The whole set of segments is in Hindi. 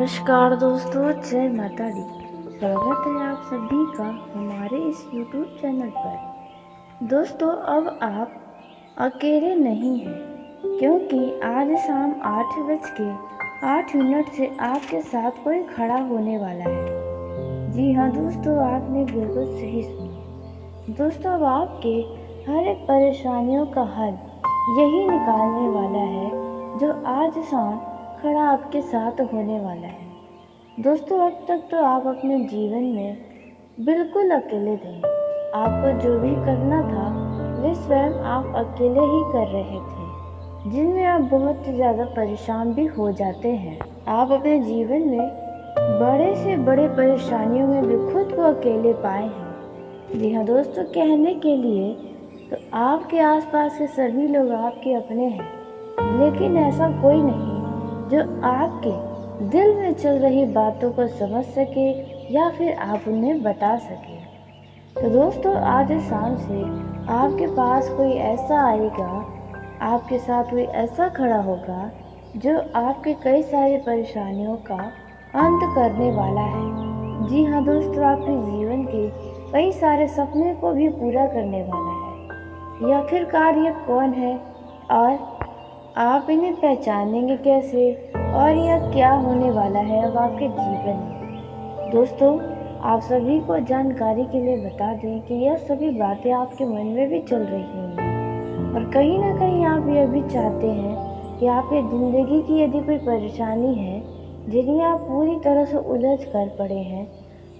नमस्कार दोस्तों, जय माता दी। स्वागत है आप सभी का हमारे इस YouTube चैनल पर। दोस्तों, अब आप अकेले नहीं हैं, क्योंकि आज शाम 8:08 से आपके साथ कोई खड़ा होने वाला है। जी हाँ दोस्तों, आपने बिल्कुल सही सुना। दोस्तों, अब आपके हर एक परेशानियों का हल यही निकालने वाला है जो आज शाम खड़ा आपके साथ होने वाला है। दोस्तों, अब तक तो आप अपने जीवन में बिल्कुल अकेले थे। आपको जो भी करना था वे स्वयं आप अकेले ही कर रहे थे, जिनमें आप बहुत ज़्यादा परेशान भी हो जाते हैं। आप अपने जीवन में बड़े से बड़े परेशानियों में भी खुद को अकेले पाए हैं। जी हाँ दोस्तों, कहने के लिए तो आपके आसपास के सभी लोग आपके अपने हैं, लेकिन ऐसा कोई नहीं जो आपके दिल में चल रही बातों को समझ सके या फिर आप उन्हें बता सके। तो दोस्तों, आज शाम से आपके पास कोई ऐसा आएगा, आपके साथ कोई ऐसा खड़ा होगा जो आपके कई सारी परेशानियों का अंत करने वाला है। जी हाँ दोस्तों, आपके जीवन के कई सारे सपने को भी पूरा करने वाला है। यह आखिरकार ये कौन है और आप इन्हें पहचानेंगे कैसे, और यह क्या होने वाला है अब आपके जीवन में। दोस्तों, आप सभी को जानकारी के लिए बता दें कि यह सभी बातें आपके मन में भी चल रही होंगी, और कहीं ना कहीं आप यह भी चाहते हैं कि आपकी ज़िंदगी की यदि कोई परेशानी है जिन्हें आप पूरी तरह से उलझ कर पड़े हैं,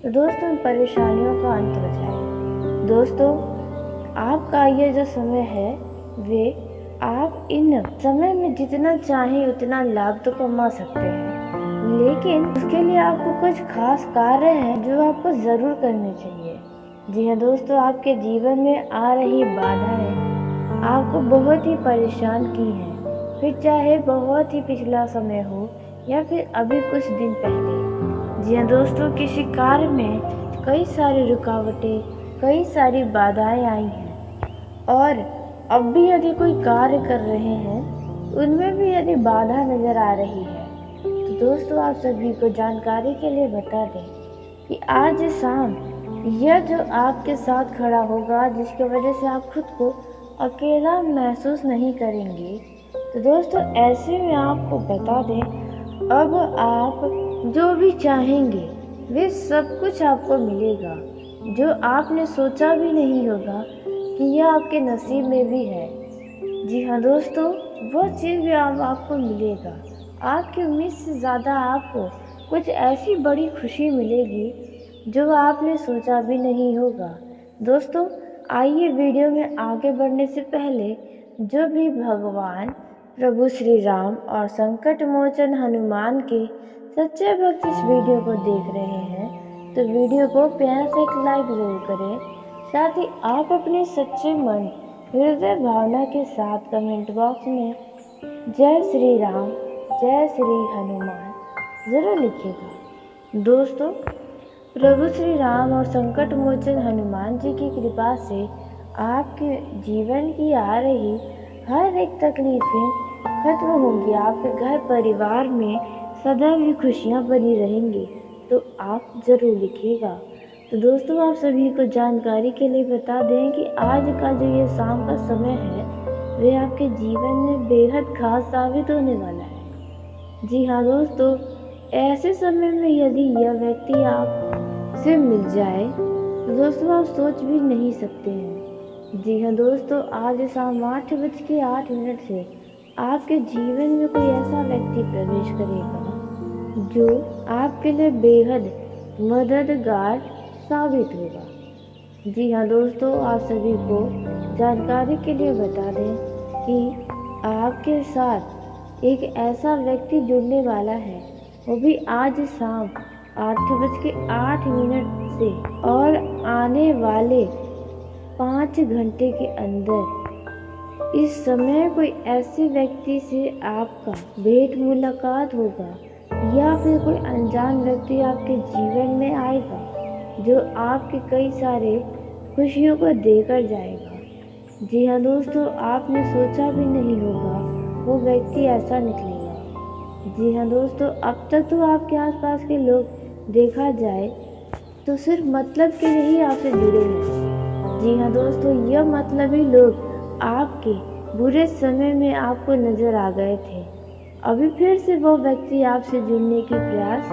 तो दोस्तों इन परेशानियों का अंत हो जाए। दोस्तों, आपका यह जो समय है वे आप इन समय में जितना चाहें उतना लाभ तो कमा सकते हैं, लेकिन उसके लिए आपको कुछ खास कार्य हैं जो आपको ज़रूर करने चाहिए। जी हाँ दोस्तों, आपके जीवन में आ रही बाधाएं आपको बहुत ही परेशान की हैं, फिर चाहे बहुत ही पिछला समय हो या फिर अभी कुछ दिन पहले। जी हाँ दोस्तों, किसी कार्य में कई सारी रुकावटें, कई सारी बाधाएं आई हैं, और अब भी यदि कोई कार्य कर रहे हैं उनमें भी यदि बाधा नज़र आ रही है, तो दोस्तों आप सभी को जानकारी के लिए बता दें कि आज शाम यह जो आपके साथ खड़ा होगा, जिसकी वजह से आप खुद को अकेला महसूस नहीं करेंगे, तो दोस्तों ऐसे में आपको बता दें, अब आप जो भी चाहेंगे वे सब कुछ आपको मिलेगा, जो आपने सोचा भी नहीं होगा कि यह आपके नसीब में भी है। जी हाँ दोस्तों, वह चीज़ भी आपको मिलेगा। आपकी उम्मीद से ज़्यादा आपको कुछ ऐसी बड़ी खुशी मिलेगी जो आपने सोचा भी नहीं होगा। दोस्तों, आइए वीडियो में आगे बढ़ने से पहले जो भी भगवान प्रभु श्री राम और संकट मोचन हनुमान के सच्चे भक्त इस वीडियो को देख रहे हैं, तो वीडियो को प्यार से एक लाइक जरूर करें। साथ ही आप अपने सच्चे मन हृदय भावना के साथ कमेंट बॉक्स में जय श्री राम, जय श्री हनुमान ज़रूर लिखिएगा। दोस्तों, प्रभु श्री राम और संकट मोचन हनुमान जी की कृपा से आपके जीवन की आ रही हर एक तकलीफें खत्म होंगी। आपके घर परिवार में सदैव ही खुशियाँ बनी रहेंगी, तो आप ज़रूर लिखिएगा। तो दोस्तों, आप सभी को जानकारी के लिए बता दें कि आज का जो ये शाम का समय है वे आपके जीवन में बेहद खास साबित होने वाला है। जी हाँ दोस्तों, ऐसे समय में यदि यह व्यक्ति आपसे मिल जाए तो दोस्तों आप सोच भी नहीं सकते हैं। जी हाँ दोस्तों, आज शाम 8:08 से आपके जीवन में कोई ऐसा व्यक्ति प्रवेश करेगा जो आपके लिए बेहद मददगार साबित होगा। जी हाँ दोस्तों, आप सभी को जानकारी के लिए बता दें कि आपके साथ एक ऐसा व्यक्ति जुड़ने वाला है, वो भी आज शाम 8:08 से, और आने वाले 5 घंटे के अंदर इस समय कोई ऐसे व्यक्ति से आपका भेंट मुलाकात होगा, या फिर कोई अनजान व्यक्ति आपके जीवन में आएगा जो आपके कई सारे खुशियों को देकर जाएगा। जी हाँ दोस्तों, आपने सोचा भी नहीं होगा वो व्यक्ति ऐसा निकलेगा। जी हाँ दोस्तों, अब तक तो आपके आसपास के लोग देखा जाए तो सिर्फ मतलब के लिए ही आपसे जुड़े हैं। जी हाँ दोस्तों, यह मतलबी लोग आपके बुरे समय में आपको नजर आ गए थे। अभी फिर से वो व्यक्ति आपसे जुड़ने की प्रयास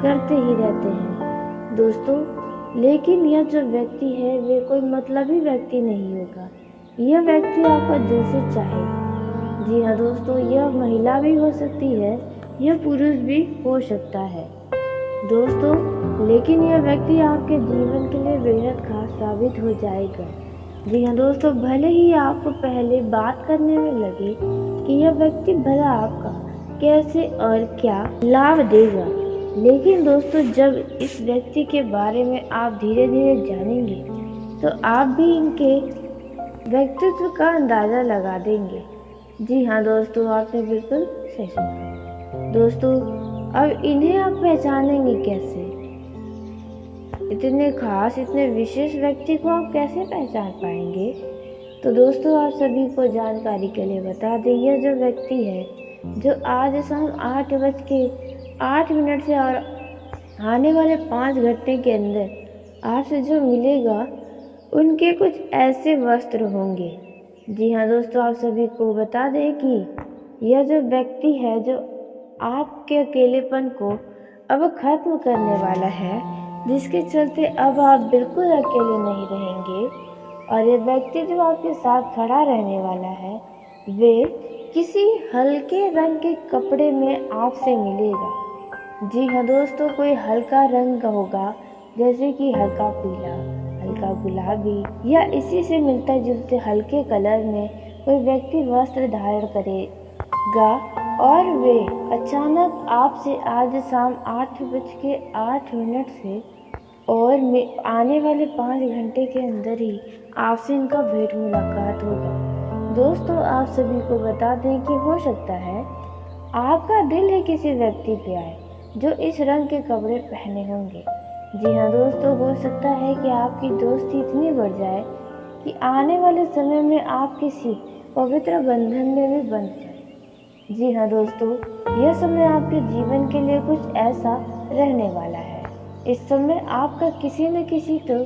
करते ही रहते हैं दोस्तों। लेकिन यह जो व्यक्ति है वे कोई मतलबी व्यक्ति नहीं होगा। यह व्यक्ति आपका दिल से चाहे। जी हाँ दोस्तों, यह महिला भी हो सकती है, यह पुरुष भी हो सकता है दोस्तों। लेकिन यह व्यक्ति आपके जीवन के लिए बेहद खास साबित हो जाएगा। जी हाँ दोस्तों, भले ही आपको पहले बात करने में लगे कि यह व्यक्ति भला आपका कैसे और क्या लाभ देगा, लेकिन दोस्तों जब इस व्यक्ति के बारे में आप धीरे धीरे जानेंगे तो आप भी इनके व्यक्तित्व का अंदाज़ा लगा देंगे। जी हाँ दोस्तों, आपने बिल्कुल सही सुना दोस्तों। अब इन्हें आप पहचानेंगे कैसे? इतने खास, इतने विशेष व्यक्ति को आप कैसे पहचान पाएंगे? तो दोस्तों आप सभी को जानकारी के लिए बता दें, यह जो व्यक्ति है जो आज शाम 8:08 से और आने वाले 5 घंटे के अंदर आपसे जो मिलेगा उनके कुछ ऐसे वस्त्र होंगे। जी हाँ दोस्तों, आप सभी को बता दें कि यह जो व्यक्ति है जो आपके अकेलेपन को अब खत्म करने वाला है, जिसके चलते अब आप बिल्कुल अकेले नहीं रहेंगे। और ये व्यक्ति जो आपके साथ खड़ा रहने वाला है वे किसी हल्के रंग के कपड़े में आपसे मिलेगा। जी हाँ दोस्तों, कोई हल्का रंग होगा, जैसे कि हल्का पीला, हल्का गुलाबी या इसी से मिलता जुलते हल्के कलर में कोई व्यक्ति वस्त्र धारण करेगा और वे अचानक आपसे आज शाम 8:08 से और आने वाले 5 घंटे के अंदर ही आपसे इनका भेंट मुलाकात होगा। दोस्तों आप सभी को बता दें कि हो सकता है आपका दिल ही किसी व्यक्ति पे आए जो इस रंग के कपड़े पहने होंगे। जी हाँ दोस्तों, हो सकता है कि आपकी दोस्ती इतनी बढ़ जाए कि आने वाले समय में आप किसी पवित्र बंधन में भी बंध जाए। जी हाँ दोस्तों, यह समय आपके जीवन के लिए कुछ ऐसा रहने वाला है। इस समय आपका किसी न किसी तो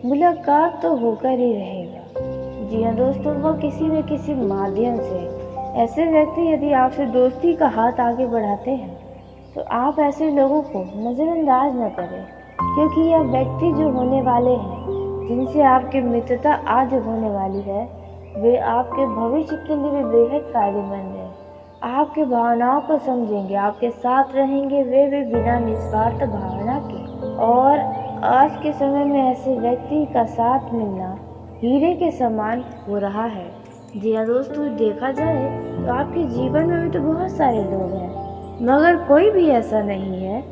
मुलाकात तो होकर ही रहेगा। जी हाँ दोस्तों, वो किसी न किसी माध्यम से ऐसे व्यक्ति यदि आपसे दोस्ती का हाथ आगे बढ़ाते हैं तो आप ऐसे लोगों को नज़रअंदाज न करें, क्योंकि यह व्यक्ति जो होने वाले हैं जिनसे आपकी मित्रता आज होने वाली है वे आपके भविष्य के लिए भी बेहद फायदेमंद है। आपके भावनाओं को समझेंगे, आपके साथ रहेंगे, वे भी बिना निस्वार्थ भावना के। और आज के समय में ऐसे व्यक्ति का साथ मिलना हीरे के समान हो रहा है। जी हाँ दोस्तों, देखा जाए तो आपके जीवन में भी तो बहुत सारे लोग हैं, मगर कोई भी ऐसा नहीं है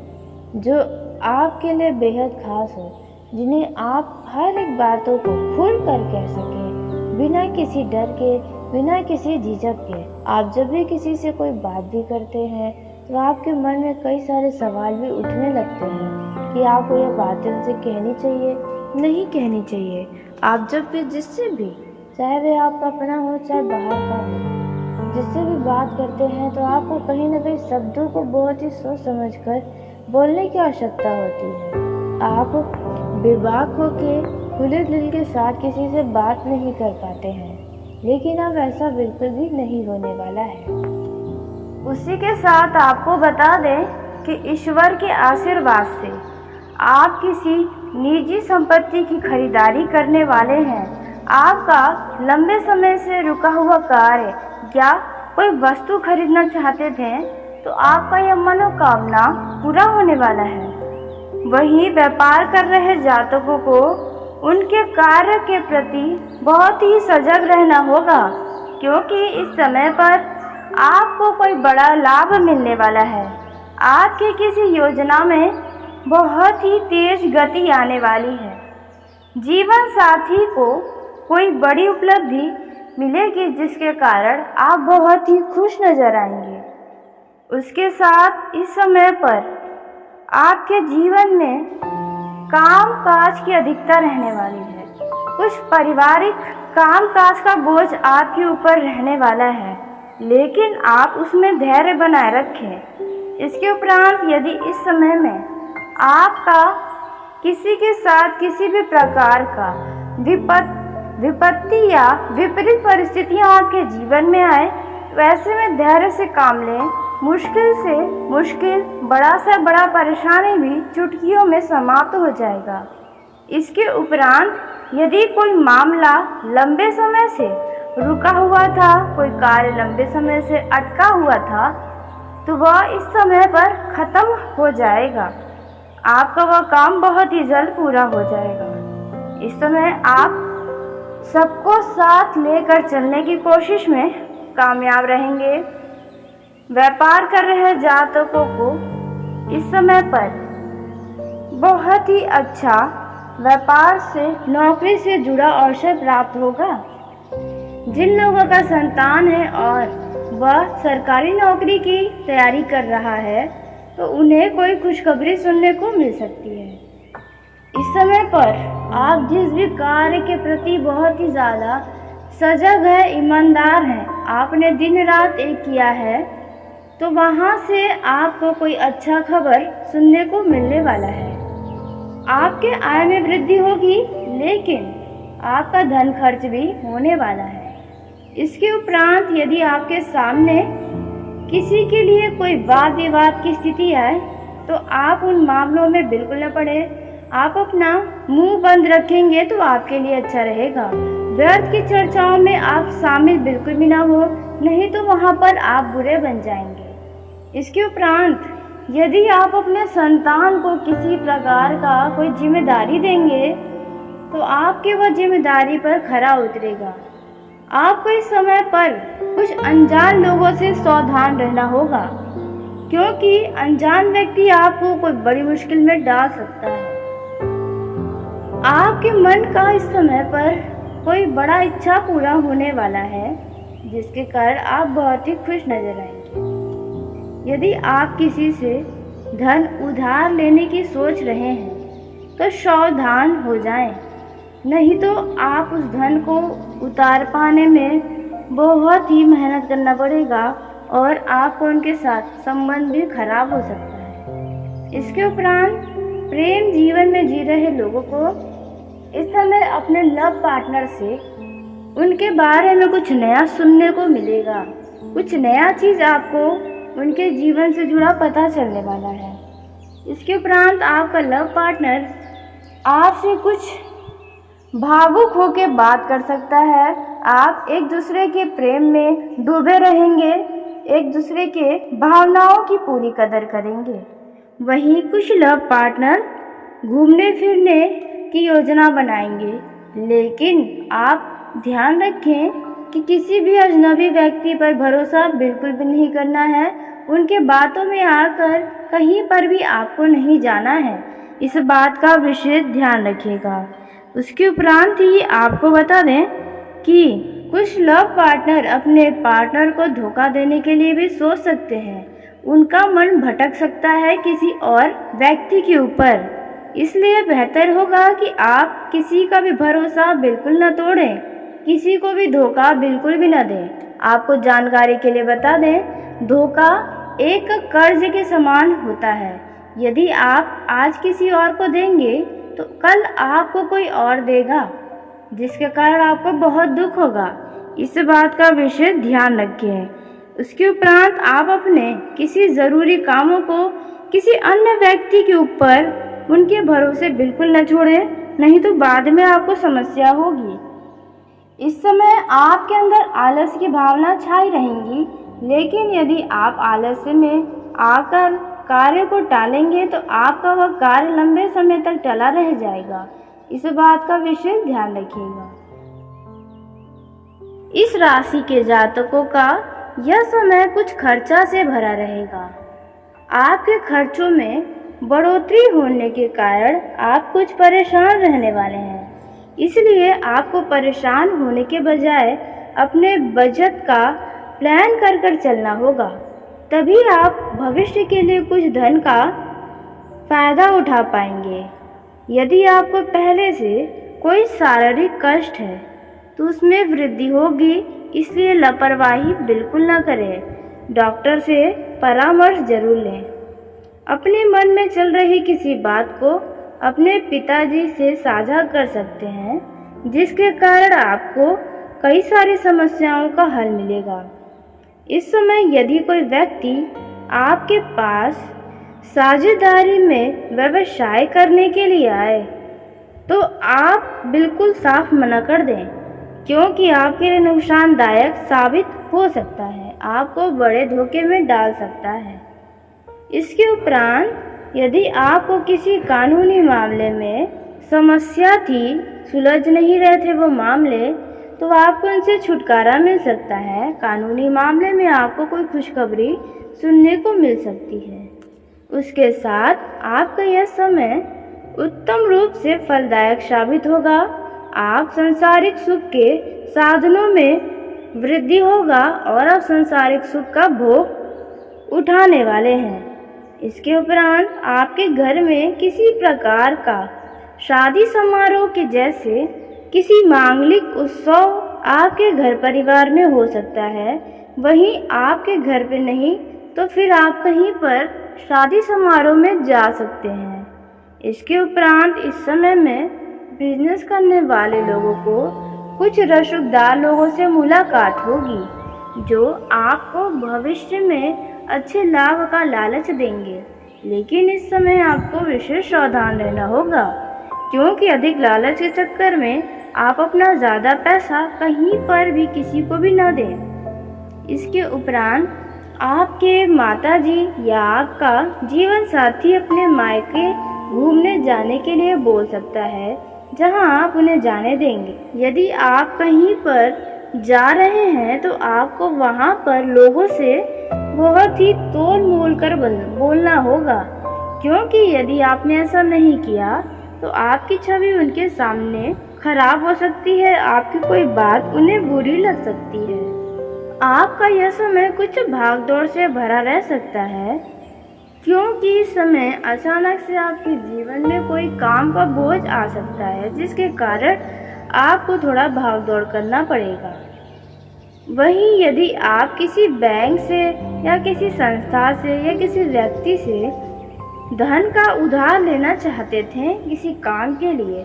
जो आपके लिए बेहद खास हो, जिन्हें आप हर एक बातों को खुल कर कह सकें बिना किसी डर के, बिना किसी झिझक के। आप जब भी किसी से कोई बात भी करते हैं तो आपके मन में कई सारे सवाल भी उठने लगते हैं कि आपको यह बातें उनसे कहनी चाहिए, नहीं कहनी चाहिए। आप जब भी जिससे भी, चाहे वे आपका अपना हो चाहे बाहर का हो, जिससे भी बात करते हैं तो आपको कहीं ना कहीं शब्दों को बहुत ही सोच समझ कर बोलने की आवश्यकता होती है। आप बेबाक होके खुले दिल के साथ किसी से बात नहीं कर पाते हैं, लेकिन अब ऐसा बिल्कुल भी नहीं होने वाला है। उसी के साथ आपको बता दें कि ईश्वर के आशीर्वाद से आप किसी निजी संपत्ति की खरीदारी करने वाले हैं। आपका लंबे समय से रुका हुआ कार्य या कोई वस्तु खरीदना चाहते थे तो आपका यह मनोकामना पूरा होने वाला है। वहीं व्यापार कर रहे जातकों को उनके कार्य के प्रति बहुत ही सजग रहना होगा, क्योंकि इस समय पर आपको कोई बड़ा लाभ मिलने वाला है। आपकी किसी योजना में बहुत ही तेज गति आने वाली है। जीवन साथी को कोई बड़ी उपलब्धि मिलेगी जिसके कारण आप बहुत ही खुश नजर आएंगे। उसके साथ इस समय पर आपके जीवन में काम काज की अधिकता रहने वाली है। कुछ पारिवारिक काम काज का बोझ आपके ऊपर रहने वाला है, लेकिन आप उसमें धैर्य बनाए रखें। इसके उपरांत यदि इस समय में आपका किसी के साथ किसी भी प्रकार का विपत्ति या विपरीत परिस्थितियां आपके जीवन में आए, तो ऐसे में धैर्य से काम लें। मुश्किल से मुश्किल, बड़ा से बड़ा परेशानी भी चुटकियों में समाप्त हो जाएगा। इसके उपरांत यदि कोई मामला लंबे समय से रुका हुआ था, कोई कार्य लंबे समय से अटका हुआ था, तो वह इस समय पर खत्म हो जाएगा। आपका वह काम बहुत ही जल्द पूरा हो जाएगा। इस समय आप सबको साथ लेकर चलने की कोशिश में कामयाब रहेंगे। व्यापार कर रहे जातकों को इस समय पर बहुत ही अच्छा व्यापार से, नौकरी से जुड़ा अवसर प्राप्त होगा। जिन लोगों का संतान है और वह सरकारी नौकरी की तैयारी कर रहा है, तो उन्हें कोई खुशखबरी सुनने को मिल सकती है। इस समय पर आप जिस भी कार्य के प्रति बहुत ही ज़्यादा सजग है, ईमानदार हैं, आपने दिन रात एक किया है, तो वहाँ से आपको कोई अच्छा खबर सुनने को मिलने वाला है। आपके आय में वृद्धि होगी, लेकिन आपका धन खर्च भी होने वाला है। इसके उपरांत यदि आपके सामने किसी के लिए कोई वाद विवाद की स्थिति आए, तो आप उन मामलों में बिल्कुल न पड़े। आप अपना मुंह बंद रखेंगे तो आपके लिए अच्छा रहेगा। व्यर्थ की चर्चाओं में आप शामिल बिल्कुल भी ना हो, नहीं तो वहाँ पर आप बुरे बन जाएंगे। इसके उपरांत यदि आप अपने संतान को किसी प्रकार का कोई जिम्मेदारी देंगे, तो आपके वह जिम्मेदारी पर खरा उतरेगा। आपको इस समय पर कुछ अनजान लोगों से सावधान रहना होगा, क्योंकि अनजान व्यक्ति आपको कोई बड़ी मुश्किल में डाल सकता है। आपके मन का इस समय पर कोई बड़ा इच्छा पूरा होने वाला है, जिसके कारण आप बहुत ही खुश नजर आएंगे। यदि आप किसी से धन उधार लेने की सोच रहे हैं, तो सावधान हो जाएं, नहीं तो आप उस धन को उतार पाने में बहुत ही मेहनत करना पड़ेगा और आपको उनके साथ संबंध भी खराब हो सकता है। इसके उपरांत प्रेम जीवन में जी रहे लोगों को इस समय अपने लव पार्टनर से उनके बारे में कुछ नया सुनने को मिलेगा। कुछ नया चीज़ आपको उनके जीवन से जुड़ा पता चलने वाला है। इसके उपरांत आपका लव पार्टनर आपसे कुछ भावुक होकर बात कर सकता है। आप एक दूसरे के प्रेम में डूबे रहेंगे, एक दूसरे के भावनाओं की पूरी कदर करेंगे। वहीं कुछ लव पार्टनर घूमने फिरने की योजना बनाएंगे, लेकिन आप ध्यान रखें कि किसी भी अजनबी व्यक्ति पर भरोसा बिल्कुल भी नहीं करना है। उनके बातों में आकर कहीं पर भी आपको नहीं जाना है, इस बात का विशेष ध्यान रखिएगा। उसके उपरांत ही आपको बता दें कि कुछ लव पार्टनर अपने पार्टनर को धोखा देने के लिए भी सोच सकते हैं। उनका मन भटक सकता है किसी और व्यक्ति के ऊपर, इसलिए बेहतर होगा कि आप किसी का भी भरोसा बिल्कुल न तोड़ें, किसी को भी धोखा बिल्कुल भी न दें। आपको जानकारी के लिए बता दें, धोखा एक कर्ज के समान होता है। यदि आप आज किसी और को देंगे, तो कल आपको कोई और देगा, जिसके कारण आपको बहुत दुख होगा। इस बात का विशेष ध्यान रखें। उसके उपरांत आप अपने किसी ज़रूरी कामों को किसी अन्य व्यक्ति के ऊपर उनके भरोसे बिल्कुल न छोड़ें, नहीं तो बाद में आपको समस्या होगी। इस समय आपके अंदर आलस की भावना छाई रहेंगी, लेकिन यदि आप आलस्य में आकर कार्य को टालेंगे, तो आपका वह कार्य लंबे समय तक टला रह जाएगा। इस बात का विशेष ध्यान रखिएगा। इस राशि के जातकों का यह समय कुछ खर्चा से भरा रहेगा। आपके खर्चों में बढ़ोतरी होने के कारण आप कुछ परेशान रहने वाले हैं, इसलिए आपको परेशान होने के बजाय अपने बचत का प्लान कर चलना होगा। तभी आप भविष्य के लिए कुछ धन का फायदा उठा पाएंगे। यदि आपको पहले से कोई शारीरिक कष्ट है, तो उसमें वृद्धि होगी, इसलिए लापरवाही बिल्कुल ना करें। डॉक्टर से परामर्श जरूर लें। अपने मन में चल रही किसी बात को अपने पिताजी से साझा कर सकते हैं, जिसके कारण आपको कई सारी समस्याओं का हल मिलेगा। इस समय यदि कोई व्यक्ति आपके पास साझेदारी में व्यवसाय करने के लिए आए तो आप बिल्कुल साफ मना कर दें, क्योंकि आपके लिए नुकसानदायक साबित हो सकता है, आपको बड़े धोखे में डाल सकता है। इसके उपरांत यदि आपको किसी कानूनी मामले में समस्या थी, सुलझ नहीं रहे थे वो मामले, तो आपको उनसे छुटकारा मिल सकता है। कानूनी मामले में आपको कोई खुशखबरी सुनने को मिल सकती है। उसके साथ आपका यह समय उत्तम रूप से फलदायक साबित होगा। आप सांसारिक सुख के साधनों में वृद्धि होगा और आप सांसारिक सुख का भोग उठाने वाले हैं। इसके उपरांत आपके घर में किसी प्रकार का शादी समारोह के जैसे किसी मांगलिक उत्सव आपके घर परिवार में हो सकता है। वहीं आपके घर पे नहीं तो फिर आप कहीं पर शादी समारोह में जा सकते हैं। इसके उपरांत इस समय में बिजनेस करने वाले लोगों को कुछ रसूखदार लोगों से मुलाकात होगी, जो आपको भविष्य में अच्छे लाभ का लालच देंगे। लेकिन इस समय आपको विशेष सावधान रहना होगा, क्योंकि अधिक लालच के चक्कर में आप अपना ज़्यादा पैसा कहीं पर भी किसी को भी न दें। इसके उपरांत आपके माताजी या आपका जीवन साथी अपने मायके घूमने जाने के लिए बोल सकता है, जहां आप उन्हें जाने देंगे। यदि आप कहीं पर जा रहे हैं तो आपको वहां पर लोगों से बहुत ही तोल मोल कर बोलना होगा, क्योंकि यदि आपने ऐसा नहीं किया तो आपकी छवि उनके सामने खराब हो सकती है, आपकी कोई बात उन्हें बुरी लग सकती है। आपका यह समय कुछ भागदौड़ से भरा रह सकता है, क्योंकि इस समय अचानक से आपके जीवन में कोई काम का बोझ आ सकता है, जिसके कारण आपको थोड़ा भागदौड़ करना पड़ेगा। वहीं यदि आप किसी बैंक से या किसी संस्था से या किसी व्यक्ति से धन का उधार लेना चाहते थे किसी काम के लिए,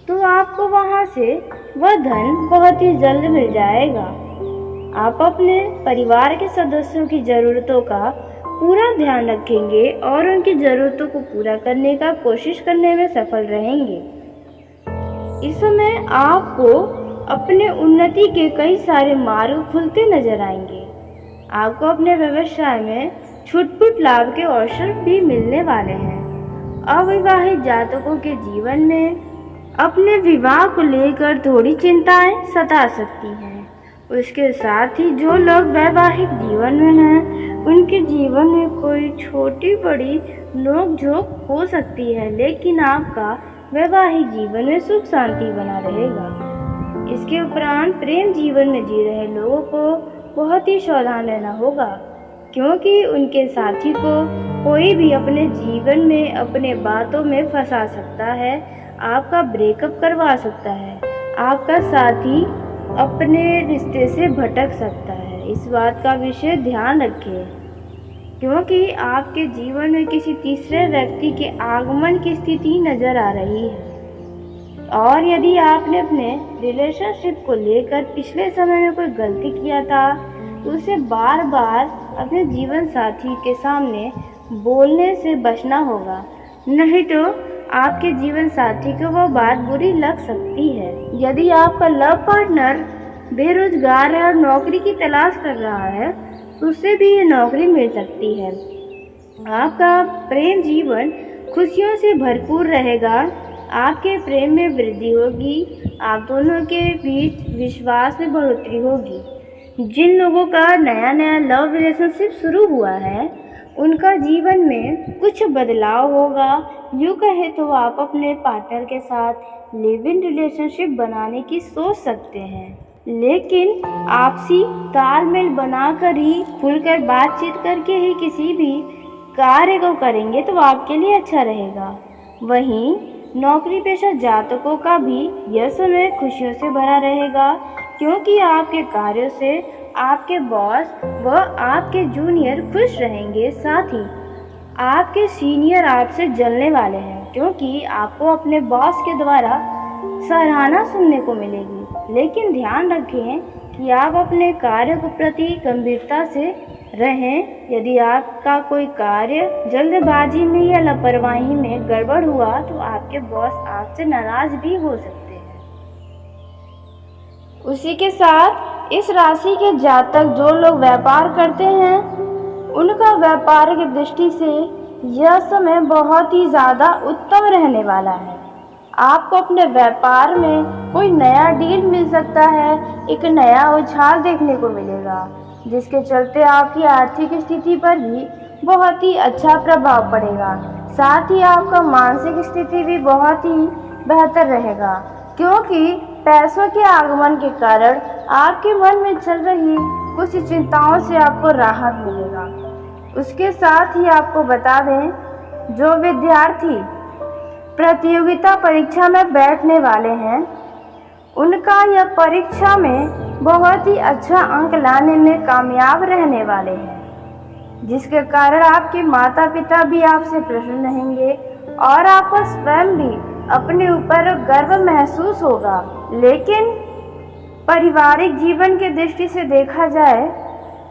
तो आपको वहां से वह धन बहुत ही जल्द मिल जाएगा। आप अपने परिवार के सदस्यों की ज़रूरतों का पूरा ध्यान रखेंगे और उनकी ज़रूरतों को पूरा करने का कोशिश करने में सफल रहेंगे। इस समय आपको अपने उन्नति के कई सारे मार्ग खुलते नजर आएंगे। आपको अपने व्यवसाय में छुटपुट लाभ के अवसर भी मिलने वाले हैं। अविवाहित जातकों के जीवन में अपने विवाह को लेकर थोड़ी चिंताएं सता सकती हैं। उसके साथ ही जो लोग वैवाहिक जीवन में हैं, उनके जीवन में कोई छोटी बड़ी नोक-झोंक हो सकती है, लेकिन आपका वैवाहिक जीवन में सुख शांति बना रहेगा। इसके उपरांत प्रेम जीवन में जी रहे लोगों को बहुत ही सावधान रहना होगा, क्योंकि उनके साथी को कोई भी अपने जीवन में अपने बातों में फंसा सकता है, आपका ब्रेकअप करवा सकता है, आपका साथी अपने रिश्ते से भटक सकता है। इस बात का विशेष ध्यान रखें, क्योंकि आपके जीवन में किसी तीसरे व्यक्ति के आगमन की स्थिति नज़र आ रही है। और यदि आपने अपने रिलेशनशिप को लेकर पिछले समय में कोई गलती किया था, तो उसे बार बार अपने जीवन साथी के सामने बोलने से बचना होगा, नहीं तो आपके जीवन साथी को वो बात बुरी लग सकती है। यदि आपका लव पार्टनर बेरोजगार है और नौकरी की तलाश कर रहा है, तो उसे भी ये नौकरी मिल सकती है। आपका प्रेम जीवन खुशियों से भरपूर रहेगा, आपके प्रेम में वृद्धि होगी, आप दोनों के बीच विश्वास में बढ़ोतरी होगी। जिन लोगों का नया नया लव रिलेशनशिप शुरू हुआ है, उनका जीवन में कुछ बदलाव होगा। यूँ कहे तो आप अपने पार्टनर के साथ लिव इन रिलेशनशिप बनाने की सोच सकते हैं, लेकिन आपसी तालमेल बनाकर ही, खुलकर बातचीत करके ही किसी भी कार्य को करेंगे तो आपके लिए अच्छा रहेगा। वहीं नौकरी पेशा जातकों का भी यह समय खुशियों से भरा रहेगा, क्योंकि आपके कार्यों से आपके बॉस व आपके जूनियर खुश रहेंगे। साथ ही आपके सीनियर आपसे जलने वाले हैं, क्योंकि आपको अपने बॉस के द्वारा सराहना सुनने को मिलेगी। लेकिन ध्यान रखें कि आप अपने कार्य के प्रति गंभीरता से रहें। यदि आपका कोई कार्य जल्दबाजी में या लापरवाही में गड़बड़ हुआ तो आपके बॉस आपसे नाराज भी हो सकते हैं। उसी के साथ इस राशि के जातक जो लोग व्यापार करते हैं, उनका व्यापार की दृष्टि से यह समय बहुत ही ज़्यादा उत्तम रहने वाला है। आपको अपने व्यापार में कोई नया डील मिल सकता है, एक नया उछाल देखने को मिलेगा, जिसके चलते आपकी आर्थिक स्थिति पर भी बहुत ही अच्छा प्रभाव पड़ेगा। साथ ही आपका मानसिक स्थिति भी बहुत ही बेहतर रहेगा, क्योंकि पैसों के आगमन के कारण आपके मन में चल रही कुछ चिंताओं से आपको राहत मिलेगा। उसके साथ ही आपको बता दें, जो विद्यार्थी प्रतियोगिता परीक्षा में बैठने वाले हैं, उनका यह परीक्षा में बहुत ही अच्छा अंक लाने में कामयाब रहने वाले हैं, जिसके कारण आपके माता पिता भी आपसे प्रसन्न रहेंगे और आपको स्वयं भी अपने ऊपर गर्व महसूस होगा। लेकिन पारिवारिक जीवन की दृष्टि से देखा जाए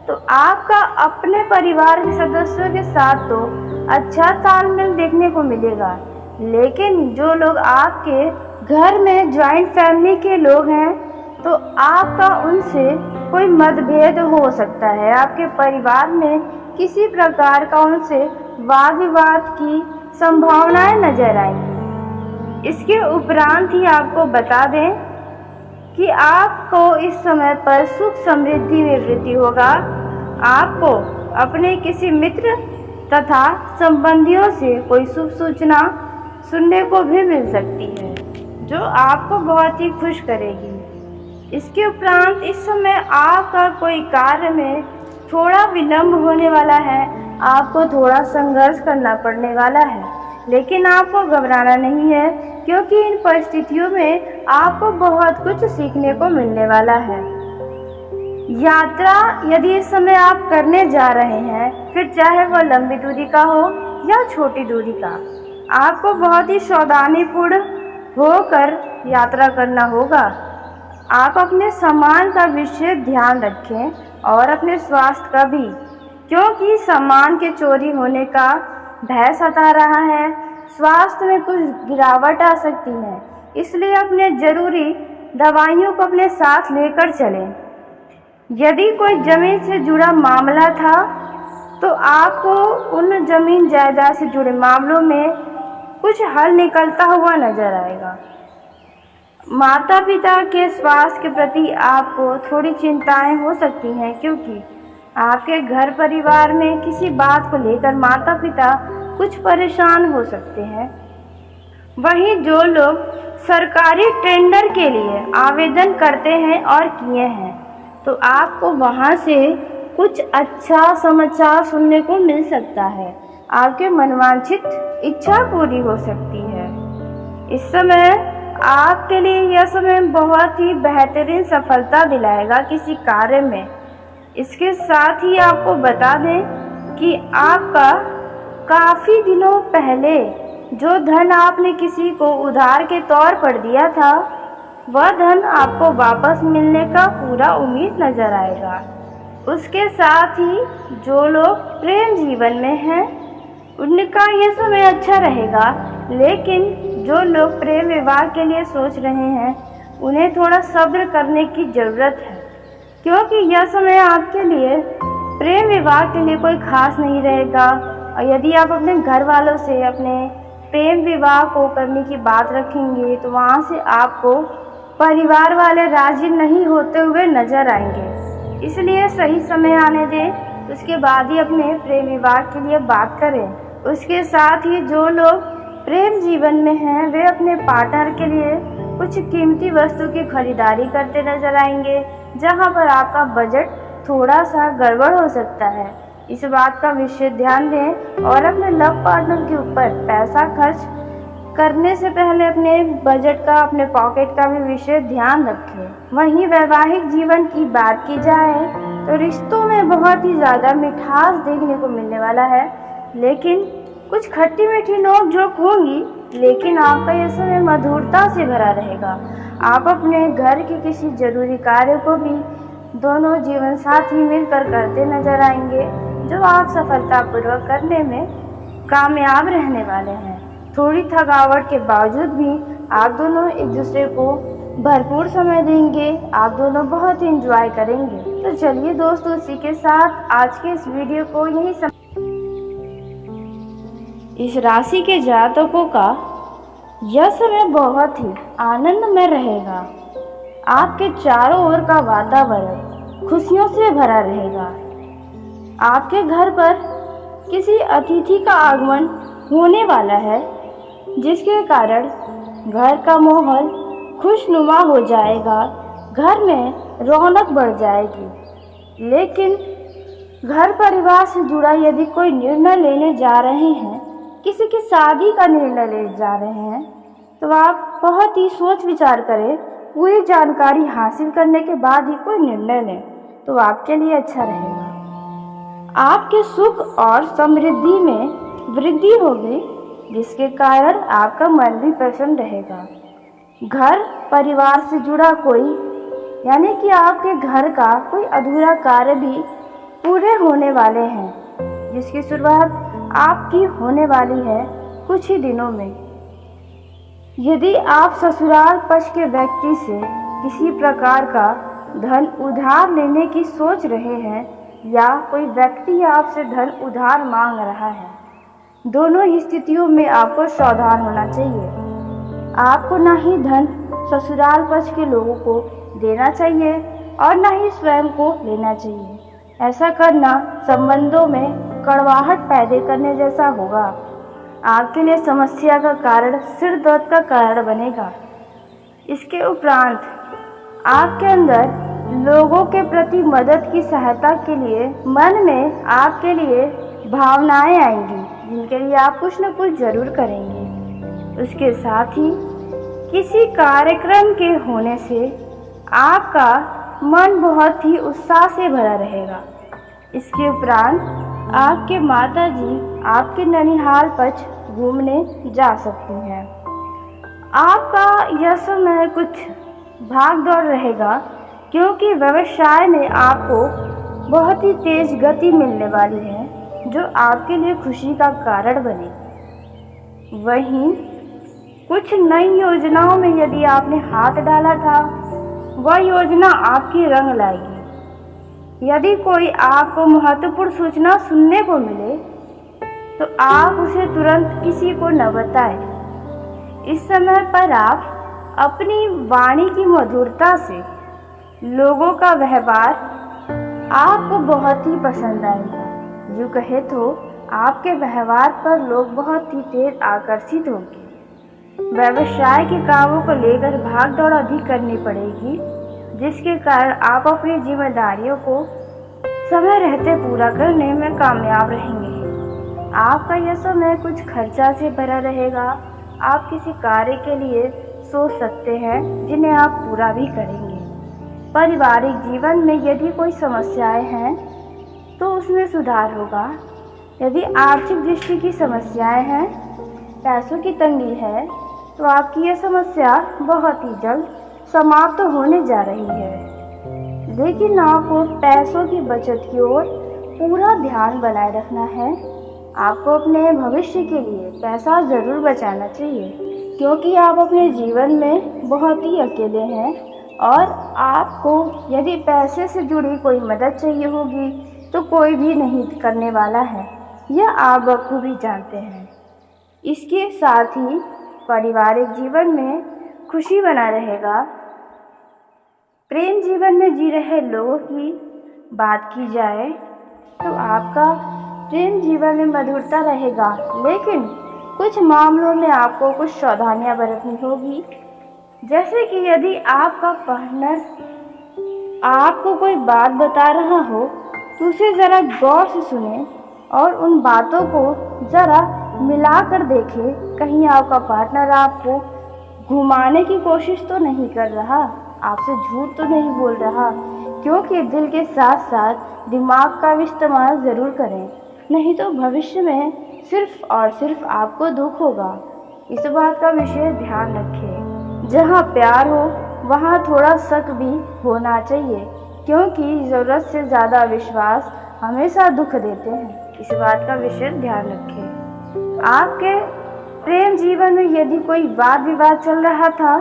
तो आपका अपने परिवार के सदस्यों के साथ तो अच्छा तालमेल देखने को मिलेगा, लेकिन जो लोग आपके घर में जॉइंट फैमिली के लोग हैं तो आपका उनसे कोई मतभेद हो सकता है। आपके परिवार में किसी प्रकार का उनसे वाद विवाद की संभावनाएं नजर आएंगी। इसके उपरांत ही आपको बता दें कि आपको इस समय पर सुख समृद्धि में वृद्धि होगा। आपको अपने किसी मित्र तथा संबंधियों से कोई शुभ सूचना सुनने को भी मिल सकती है, जो आपको बहुत ही खुश करेगी। इसके उपरांत इस समय आपका कोई कार्य में थोड़ा विलंब होने वाला है, आपको थोड़ा संघर्ष करना पड़ने वाला है, लेकिन आपको घबराना नहीं है, क्योंकि इन परिस्थितियों में आपको बहुत कुछ सीखने को मिलने वाला है। यात्रा यदि इस समय आप करने जा रहे हैं, फिर चाहे वह लंबी दूरी का हो या छोटी दूरी का, आपको बहुत ही सावधानीपूर्ण होकर यात्रा करना होगा। आप अपने सामान का विशेष ध्यान रखें और अपने स्वास्थ्य का भी, क्योंकि सामान के चोरी होने का भय सता रहा है। स्वास्थ्य में कुछ गिरावट आ सकती है, इसलिए अपने जरूरी दवाइयों को अपने साथ लेकर चलें। यदि कोई जमीन से जुड़ा मामला था तो आपको उन जमीन जायदाद से जुड़े मामलों में कुछ हल निकलता हुआ नजर आएगा। माता पिता के स्वास्थ्य के प्रति आपको थोड़ी चिंताएं हो सकती हैं, क्योंकि आपके घर परिवार में किसी बात को लेकर माता पिता कुछ परेशान हो सकते हैं। वहीं जो लोग सरकारी टेंडर के लिए आवेदन करते हैं और किए हैं, तो आपको वहां से कुछ अच्छा समाचार सुनने को मिल सकता है। आपके मनवांछित इच्छा पूरी हो सकती है। इस समय आपके लिए यह समय बहुत ही बेहतरीन सफलता दिलाएगा किसी कार्य में। इसके साथ ही आपको बता दें कि आपका काफ़ी दिनों पहले जो धन आपने किसी को उधार के तौर पर दिया था, वह धन आपको वापस मिलने का पूरा उम्मीद नजर आएगा। उसके साथ ही जो लोग प्रेम जीवन में हैं, उनका यह समय अच्छा रहेगा, लेकिन जो लोग प्रेम विवाह के लिए सोच रहे हैं, उन्हें थोड़ा सब्र करने की ज़रूरत है, क्योंकि यह समय आपके लिए प्रेम विवाह के लिए कोई खास नहीं रहेगा। और यदि आप अपने घर वालों से अपने प्रेम विवाह को करने की बात रखेंगे, तो वहाँ से आपको परिवार वाले राजी नहीं होते हुए नजर आएंगे। इसलिए सही समय आने दें, उसके बाद ही अपने प्रेम विवाह के लिए बात करें। उसके साथ ही जो लोग प्रेम जीवन में हैं, वे अपने पार्टनर के लिए कुछ कीमती वस्तु की खरीदारी करते नजर आएंगे, जहां पर आपका बजट थोड़ा सा गड़बड़ हो सकता है। इस बात का विशेष ध्यान दें और अपने लव पार्टनर के ऊपर पैसा खर्च करने से पहले अपने बजट का, अपने पॉकेट का भी विशेष ध्यान रखें। वहीं वैवाहिक जीवन की बात की जाए तो रिश्तों में बहुत ही ज़्यादा मिठास देखने को मिलने वाला है, लेकिन कुछ खट्टी मीठी नोक झोंक होंगी, लेकिन आपका यह समय मधुरता से भरा रहेगा। आप अपने घर के किसी जरूरी कार्य को भी दोनों जीवन साथी मिलकर करते नजर आएंगे, जो आप सफलतापूर्वक करने में कामयाब रहने वाले हैं। थोड़ी थकावट के बावजूद भी आप दोनों एक दूसरे को भरपूर समय देंगे, आप दोनों बहुत ही एंजॉय करेंगे। तो चलिए दोस्तों, इसी के साथ आज के इस वीडियो को यही इस राशि के जातकों का यह समय बहुत ही आनंदमय रहेगा। आपके चारों ओर का वातावरण खुशियों से भरा रहेगा। आपके घर पर किसी अतिथि का आगमन होने वाला है, जिसके कारण घर का माहौल खुशनुमा हो जाएगा, घर में रौनक बढ़ जाएगी। लेकिन घर परिवार से जुड़ा यदि कोई निर्णय लेने जा रहे हैं, किसी की शादी का निर्णय ले जा रहे हैं, तो आप बहुत ही सोच विचार करें, पूरी जानकारी हासिल करने के बाद ही कोई निर्णय लें, तो आपके लिए अच्छा रहेगा। आपके सुख और समृद्धि में वृद्धि होगी, जिसके कारण आपका मन भी प्रसन्न रहेगा। घर परिवार से जुड़ा कोई यानी कि आपके घर का कोई अधूरा कार्य भी पूरे होने वाले हैं, जिसकी शुरुआत आपकी होने वाली है कुछ ही दिनों में। यदि आप ससुराल पक्ष के व्यक्ति से किसी प्रकार का धन उधार लेने की सोच रहे हैं, या कोई व्यक्ति आपसे धन उधार मांग रहा है, दोनों ही स्थितियों में आपको सावधान होना चाहिए। आपको ना ही धन ससुराल पक्ष के लोगों को देना चाहिए और ना ही स्वयं को लेना चाहिए। ऐसा करना संबंधों में कड़वाहट पैदा करने जैसा होगा। आपके लिए समस्या का कारण सिर दर्द का कारण बनेगा। इसके उपरांत आपके अंदर लोगों के प्रति मदद की सहायता के लिए मन में आपके लिए भावनाएं आएंगी, जिनके लिए आप कुछ न कुछ जरूर करेंगे। उसके साथ ही किसी कार्यक्रम के होने से आपका मन बहुत ही उत्साह से भरा रहेगा। इसके उपरांत आपके माताजी आपके ननिहाल पक्ष घूमने जा सकती हैं। आपका यह समय कुछ भाग दौड़ रहेगा, क्योंकि व्यवसाय में आपको बहुत ही तेज गति मिलने वाली है, जो आपके लिए खुशी का कारण बने। वहीं कुछ नई योजनाओं में यदि आपने हाथ डाला था, वह योजना आपकी रंग लाएगी। यदि कोई आपको महत्वपूर्ण सूचना सुनने को मिले, तो आप उसे तुरंत किसी को न बताएं। इस समय पर आप अपनी वाणी की मधुरता से लोगों का व्यवहार आपको बहुत ही पसंद आएगा। यूँ कहे तो आपके व्यवहार पर लोग बहुत ही तेज आकर्षित होंगे। व्यवसाय के कामों को लेकर भाग दौड़ अधिक करनी पड़ेगी, जिसके कारण आप अपनी जिम्मेदारियों को समय रहते पूरा करने में कामयाब रहेंगे। आपका यह समय कुछ खर्चा से भरा रहेगा। आप किसी कार्य के लिए सोच सकते हैं, जिन्हें आप पूरा भी करेंगे। पारिवारिक जीवन में यदि कोई समस्याएं हैं, तो उसमें सुधार होगा। यदि आर्थिक दृष्टि की समस्याएं हैं, पैसों की तंगी है, तो आपकी यह समस्या बहुत ही जल्द समाप्त होने जा रही है। लेकिन आपको पैसों की बचत की ओर पूरा ध्यान बनाए रखना है। आपको अपने भविष्य के लिए पैसा ज़रूर बचाना चाहिए, क्योंकि आप अपने जीवन में बहुत ही अकेले हैं और आपको यदि पैसे से जुड़ी कोई मदद चाहिए होगी, तो कोई भी नहीं करने वाला है। यह आप बखूबी जानते हैं। इसके साथ ही पारिवारिक जीवन में खुशी बना रहेगा। प्रेम जीवन में जी रहे लोगों की बात की जाए तो आपका प्रेम जीवन में मधुरता रहेगा, लेकिन कुछ मामलों में आपको कुछ सावधानियां बरतनी होगी। जैसे कि यदि आपका पार्टनर आपको कोई बात बता रहा हो, तो उसे ज़रा गौर से सुने और उन बातों को ज़रा मिला कर देखें। कहीं आपका पार्टनर आपको घुमाने की कोशिश तो नहीं कर रहा, आपसे झूठ तो नहीं बोल रहा, क्योंकि दिल के साथ साथ दिमाग का भी इस्तेमाल ज़रूर करें, नहीं तो भविष्य में सिर्फ और सिर्फ आपको दुख होगा। इस बात का विशेष ध्यान रखें। जहाँ प्यार हो वहाँ थोड़ा शक भी होना चाहिए, क्योंकि ज़रूरत से ज़्यादा विश्वास हमेशा दुख देते हैं। इस बात का विशेष ध्यान रखें। आपके प्रेम जीवन में यदि कोई वाद विवाद चल रहा था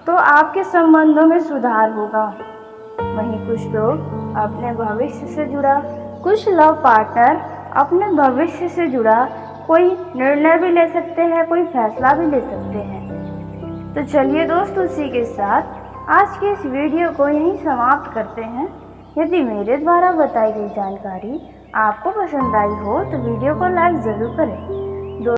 तो आपके संबंधों में सुधार होगा। वहीं कुछ लोग अपने भविष्य से जुड़ा, कुछ लव पार्टनर अपने भविष्य से जुड़ा कोई निर्णय भी ले सकते हैं, कोई फैसला भी ले सकते हैं। तो चलिए दोस्तों, इसी के साथ आज की इस वीडियो को यहीं समाप्त करते हैं। यदि मेरे द्वारा बताई गई जानकारी आपको पसंद आई हो तो वीडियो को लाइक ज़रूर करें।